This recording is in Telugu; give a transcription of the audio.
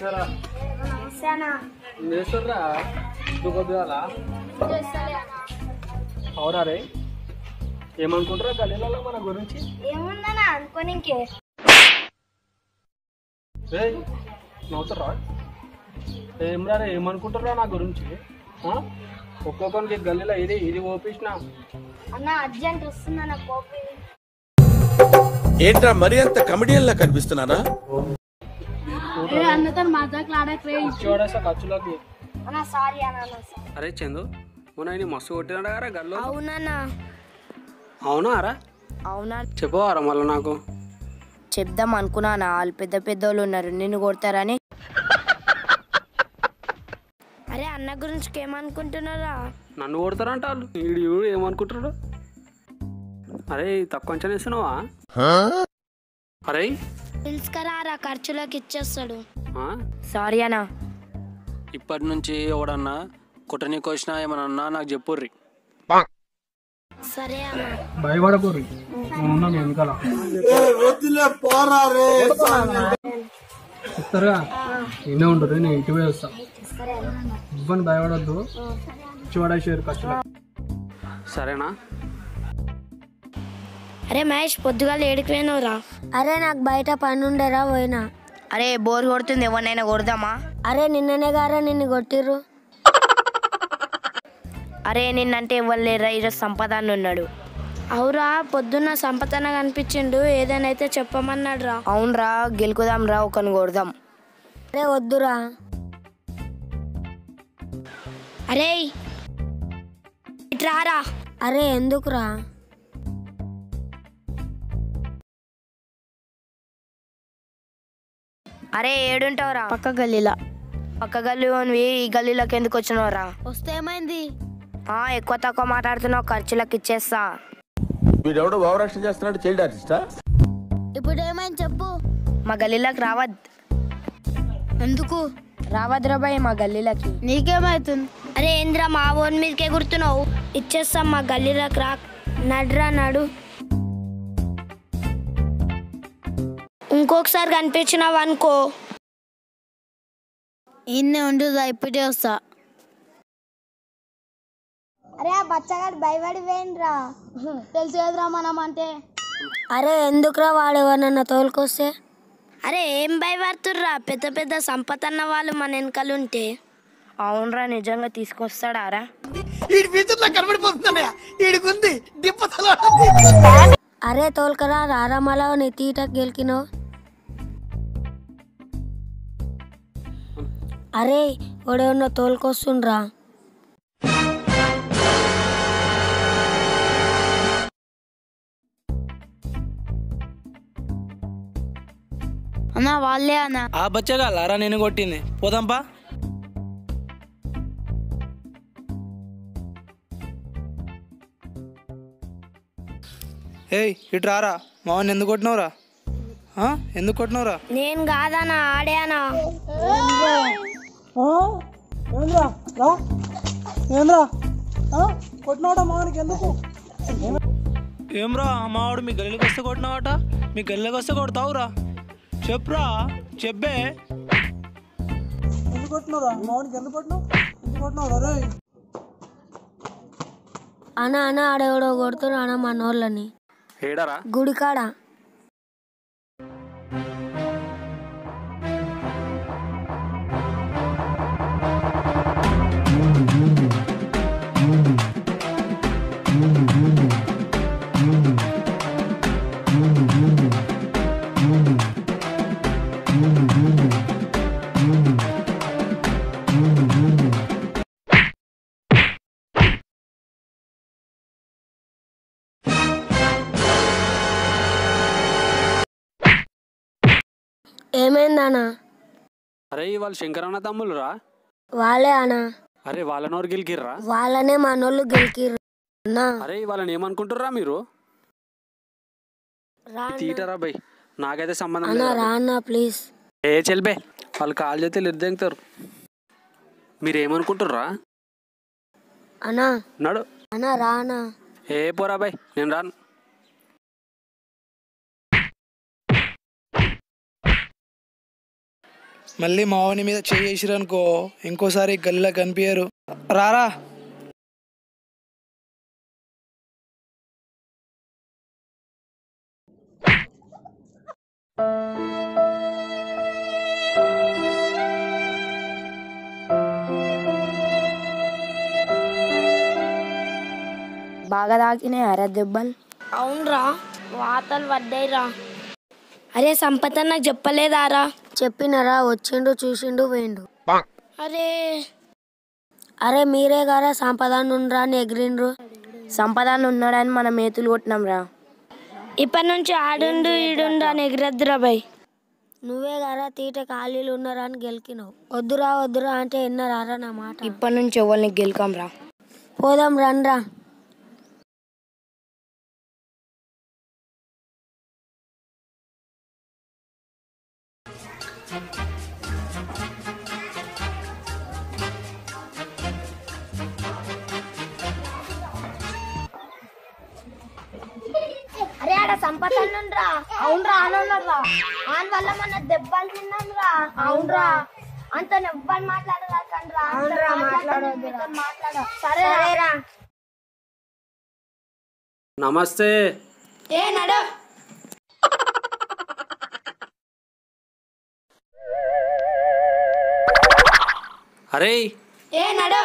నమస్కారం. చేస్తుర్రా దుగ్గలా అవురా రే ఏమనుకుంటారా గల్లీలలో మన గురించి ఏముందనా అనుకోని ఇంకే నవ్వుతారా ఏమరా రే ఏమనుకుంటారా నా గురించి ఒక్కొక్కరికి గల్లీలో ఇది ఇది ఓపించిన అన్న అర్జెంట్ వస్తుందన్న కోపి ఏంట్రా మరి అంత కమెడియన్ లా కనిపిస్తున్నారా ఖర్చులోకి సారీ అన్న. అరే చందు మొన్న మస్తు కొట్టినాడు కదా గల్లో. అవునన్నా. అవునా అరా? అవునా చెప్పవారా మళ్ళీ నాకు చెప్దాం అనుకున్నానా వాళ్ళు పెద్ద పెద్దోళ్ళు ఉన్నారు నిన్ను కొడతారని. అరే అన్న గురించి ఏమనుకుంటున్నారా? నన్ను కొడతారంట వాళ్ళు. వీడు ఏమనుకుంటున్నాడు? అరే తక్కువ అంచనా ఇస్తున్నావా? అరే పిలుచుకరారా ఖర్చులోకి ఇచ్చేస్తాడు. సారీ అన్నా. ఇప్పటి నుంచి ఎవడన్నా కుట్టనీకి వచ్చినా ఏమన్నా నాకు చెప్పుర్రి. సరే అన్న. భయపడకూర్రి వెనకాల చెప్తారుగా ఎన్నే ఉంటుంది నేను ఇంటి పోయి వస్తా. ఇబ్బంది భయపడద్దు చూడేసారు కష్టం. సరేనా? అరే మహేష్ పొద్దుగాల ఏడికి పోయినవురా? అరే నాకు బయట పని ఉండేరా పోయినా. అరే బోర్ కొడుతుంది ఎవరినైనా కొడదామా? అరే నిన్ననే గారా నిన్ను కొట్టిర్రు. అరే నిన్నంటే ఎవరు లేరా ఈరోజు సంపదాన్ని ఉన్నాడు. అవురా పొద్దున్న సంపదన కనిపించిండు ఏదైనా అయితే చెప్పమన్నాడు రా. అవునరా గెలుకుదాం రా ఒకని కొడదాం. అరే వద్దురా. అరే ఇట్రారా. అరే ఎందుకురా? అరే ఏడుంటావురా? పక్క గల్లీలా. పక్క గల్లీ ఈ గల్లీలోకి ఎందుకు వచ్చినావురా? వస్తే ఏమైంది? ఎక్కువ తక్కువ మాట్లాడుతున్నావు ఖర్చులకు ఇచ్చేస్తా. వీడెవడో భావరక్షణ చేస్తున్నాడు చైల్డ్ ఆర్టిస్టా? ఇప్పుడు ఏమైంది చెప్పు. మా గల్లీలోకి రావద్. ఎందుకు రావద్దురా బాయ్ మా గల్లీలోకి? నీకేమైతుంది? అరే ఏంద్రా మా ఓన్ మీదకే గుర్తున్నావు? ఇచ్చేస్తాం మా గల్లీలోకి రా. నడ్రా నడు. ఇంకొకసారి కనిపించినావు అనుకో ఇన్నే ఉండుదా ఇప్పుడే వస్తా. అరే ఆ బచ్చగాడు భయపడి వేయండిరా. తెలుసు కదరా మనం అంటే. అరే ఎందుకురా వాడు ఎవరన్నా తోలుకొస్తే? అరే ఏం భయపడుతుర్రా పెద్ద పెద్ద సంపతన్న వాళ్ళు మన వెనకాల ఉంటే. అవునరా నిజంగా తీసుకొస్తాడారా? అరే తోలుకరా రారామలా నీ తీట గెలికినావు. అరే వాడేమన్నా తోలుకొస్తుండ్రా. అన్నా వాళ్ళే అన్నా. ఆ బచ్చగా లారా నేను కొట్టింది పోదాంపా. ఏయ్ ఇటు రారా. మావన్ ఎందుకు కొట్టినవురా? ఎందుకు కొట్టినవురా? నేను కాదన్నా ఆడే అన్నా. ఏమ్రా మావాడు మీ గల్లీలోకి వస్తే కొట్టినావట? మీ గల్లీలోకి వస్తే కొడతావురా? చెప్పురా చెప్పే. ఎందుకు కొట్టినవురా? మావాడికి ఎందుకు కొట్టినావు? ఎందుకు కొట్టినవురా? అన్నా అన్న ఆడెవడో కొడుతున్నా అన్న మనోళ్ళని. గుడికాడ. ఏమైందన్నా? అరే వాళ్ళు శంకరన్న తమ్ములురా? వాళ్ళే అన్నా. అరే వాళ్ళనోరు గెలికిర్రా? వాళ్ళనే మనోళ్ళు గెలికిర్రు. అరే వాళ్ళని ఏమనుకుంటుర్రా మీరు? తీటరా బై నాకైతే సంబంధం లేదు. రానా ప్లీజ్. ఏ చెల్బే వాళ్ళు కాల్ చేస్తే ఇద్దెంగుతారు. మీరేమనుకుంటుర్రా? అన్నా నడు అన్నా రానా. ఏ పోరా బై నేను రాను. మళ్ళీ మావాని మీద చేసిరనుకో ఇంకోసారి గల్లీలో కనిపించరు. రారా. బాగా తాకినాయి అరే దెబ్బలు. అవునరా వాతలు పడ్డాయిరా. అరే సంపత నాకు చెప్పలేదారా? చెప్పినరా, వచ్చిండు చూసిండు పోయిండు. అరే అరే మీరే గారా సంపదాన్ని ఉండరా అని ఎగిరిండ్రు. సంపదాన్ని ఉన్నాడని మన మేతులు కొట్టినాం రా. ఇప్పటి నుంచి ఆడుండు ఈడుండు అని ఎగిరద్దురా బాయ్. నువ్వే గారా తీట ఖాళీలు ఉన్నారా అని గెలికినావు. వద్దురా వద్దురా అంటే ఎన్నరారా నా మాట. ఇప్పటి నుంచి ఎవరిని గెలికాం రా. పోదాం రండ్రా. అరే ఆడ సంపదరా. అవునరా అనున్నారా ఆన్ వల్ల మన దెబ్బలు తిన్నాం రా. అవునరా అంత నెవ్వరు మాట్లాడరా. సరేరా. నమస్తే. ఏ నడు. అరే ఏ నడు.